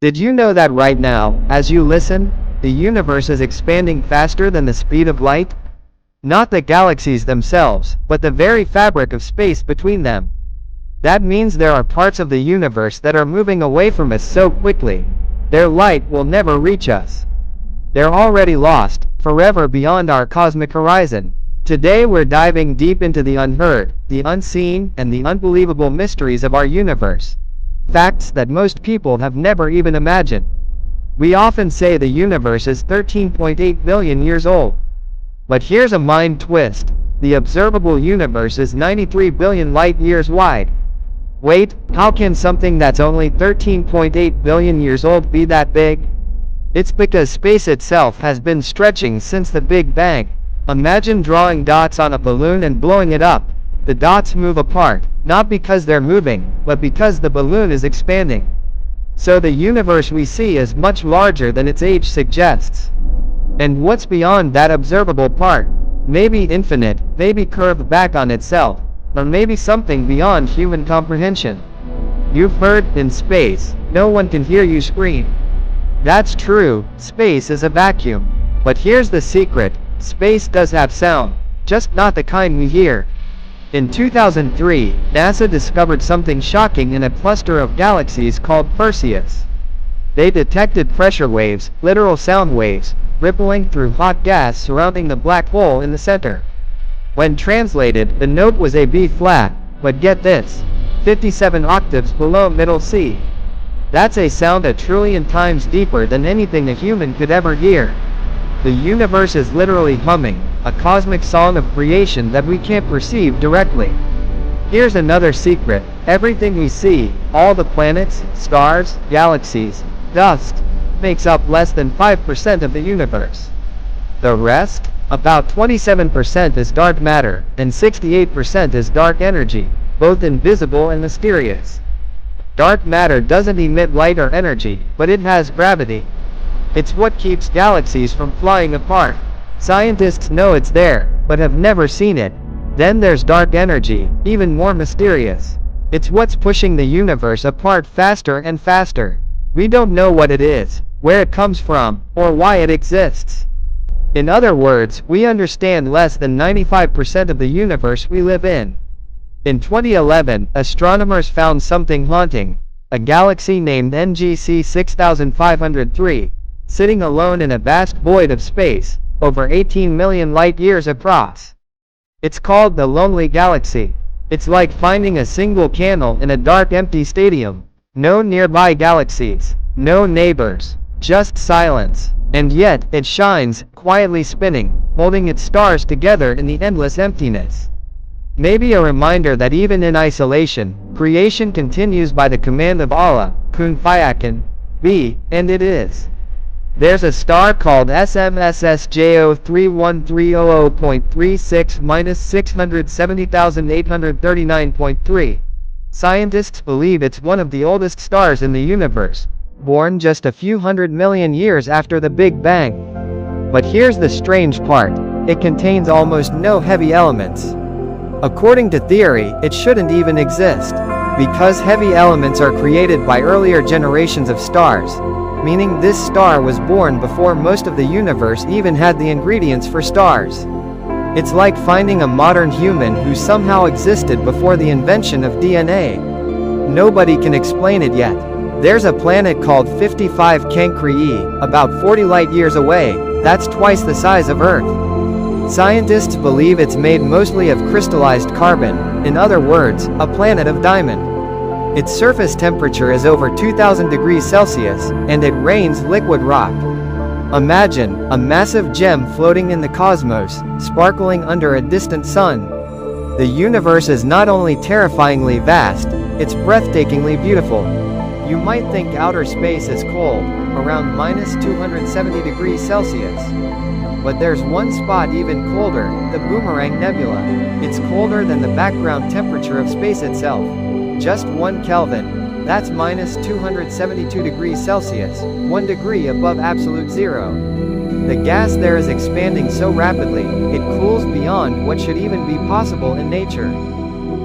Did you know that right now, as you listen, the universe is expanding faster than the speed of light? Not the galaxies themselves, but the very fabric of space between them. That means there are parts of the universe that are moving away from us so quickly, their light will never reach us. They're already lost, forever beyond our cosmic horizon. Today we're diving deep into the unheard, the unseen, and the unbelievable mysteries of our universe. Facts that most people have never even imagined. We often say the universe is 13.8 billion years old. But here's a mind twist. The observable universe is 93 billion light years wide. Wait, how can something that's only 13.8 billion years old be that big? It's because space itself has been stretching since the Big Bang. Imagine drawing dots on a balloon and blowing it up. The dots move apart, not because they're moving, but because the balloon is expanding. So the universe we see is much larger than its age suggests. And what's beyond that observable part? Maybe infinite, maybe curved back on itself, or maybe something beyond human comprehension. You've heard, in space, no one can hear you scream. That's true, space is a vacuum. But here's the secret, space does have sound, just not the kind we hear. In 2003, NASA discovered something shocking in a cluster of galaxies called Perseus. They detected pressure waves, literal sound waves, rippling through hot gas surrounding the black hole in the center. When translated, the note was a B flat, but get this, 57 octaves below middle C. That's a sound a trillion times deeper than anything a human could ever hear. The universe is literally humming, a cosmic song of creation that we can't perceive directly. Here's another secret, everything we see, all the planets, stars, galaxies, dust, makes up less than 5% of the universe. The rest? About 27% is dark matter, and 68% is dark energy, both invisible and mysterious. Dark matter doesn't emit light or energy, but it has gravity. It's what keeps galaxies from flying apart. Scientists know it's there, but have never seen it. Then there's dark energy, even more mysterious. It's what's pushing the universe apart faster and faster. We don't know what it is, where it comes from, or why it exists. In other words, we understand less than 95% of the universe we live in. In 2011, astronomers found something haunting, a galaxy named NGC 6503, sitting alone in a vast void of space, over 18 million light-years across. It's called the Lonely Galaxy. It's like finding a single candle in a dark empty stadium. No nearby galaxies, no neighbors, just silence. And yet, it shines, quietly spinning, holding its stars together in the endless emptiness. Maybe a reminder that even in isolation, creation continues by the command of Allah, Kun Fayakan, be, and it is. There's a star called SMSSJO 31300.36-670,839.3. Scientists believe it's one of the oldest stars in the universe, born just a few hundred million years after the Big Bang. But here's the strange part, it contains almost no heavy elements. According to theory, it shouldn't even exist, because heavy elements are created by earlier generations of stars, meaning this star was born before most of the universe even had the ingredients for stars. It's like finding a modern human who somehow existed before the invention of DNA. Nobody can explain it yet. There's a planet called 55 Cancri, about 40 light-years away, that's twice the size of Earth. Scientists believe it's made mostly of crystallized carbon, in other words, a planet of diamond. Its surface temperature is over 2000 degrees Celsius, and it rains liquid rock. Imagine, a massive gem floating in the cosmos, sparkling under a distant sun. The universe is not only terrifyingly vast, it's breathtakingly beautiful. You might think outer space is cold, around minus 270 degrees Celsius. But there's one spot even colder, the Boomerang Nebula. It's colder than the background temperature of space itself. Just 1 Kelvin, that's minus 272 degrees Celsius, 1 degree above absolute zero. The gas there is expanding so rapidly, it cools beyond what should even be possible in nature.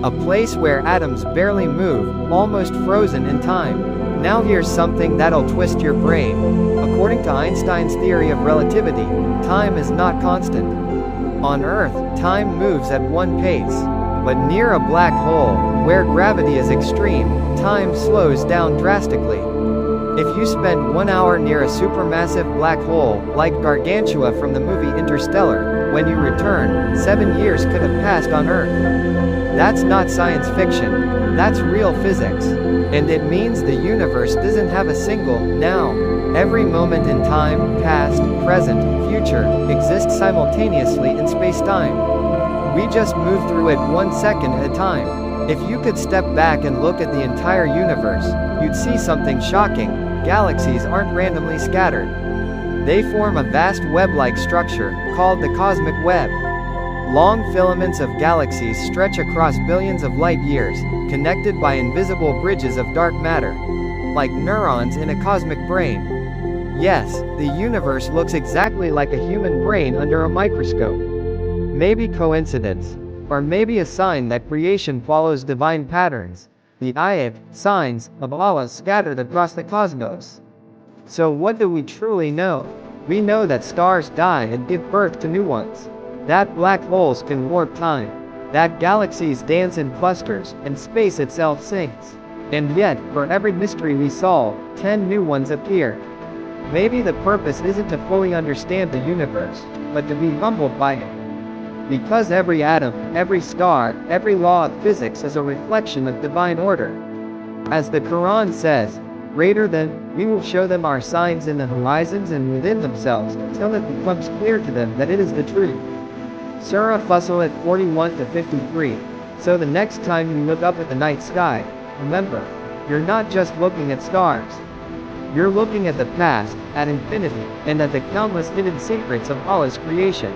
A place where atoms barely move, almost frozen in time. Now here's something that'll twist your brain. According to Einstein's theory of relativity, time is not constant. On Earth, time moves at one pace. But near a black hole, where gravity is extreme, time slows down drastically. If you spend 1 hour near a supermassive black hole, like Gargantua from the movie Interstellar, when you return, 7 years could have passed on Earth. That's not science fiction, that's real physics. And it means the universe doesn't have a single now. Every moment in time, past, present, future, exists simultaneously in space-time. We just move through it 1 second at a time. If you could step back and look at the entire universe, you'd see something shocking. Galaxies aren't randomly scattered. They form a vast web-like structure, called the cosmic web. Long filaments of galaxies stretch across billions of light years, connected by invisible bridges of dark matter. Like neurons in a cosmic brain. Yes, the universe looks exactly like a human brain under a microscope. Maybe coincidence. Or maybe a sign that creation follows divine patterns. The ayat, signs, of Allah scattered across the cosmos. So what do we truly know? We know that stars die and give birth to new ones. That black holes can warp time. That galaxies dance in clusters, and space itself sinks. And yet, for every mystery we solve, 10 new ones appear. Maybe the purpose isn't to fully understand the universe, but to be humbled by it. Because every atom, every star, every law of physics is a reflection of divine order. As the Quran says, greater than, we will show them our signs in the horizons and within themselves, until it becomes clear to them that it is the truth. Surah Fussilat 41-53. So the next time you look up at the night sky, remember, you're not just looking at stars. You're looking at the past, at infinity, and at the countless hidden secrets of Allah's creation.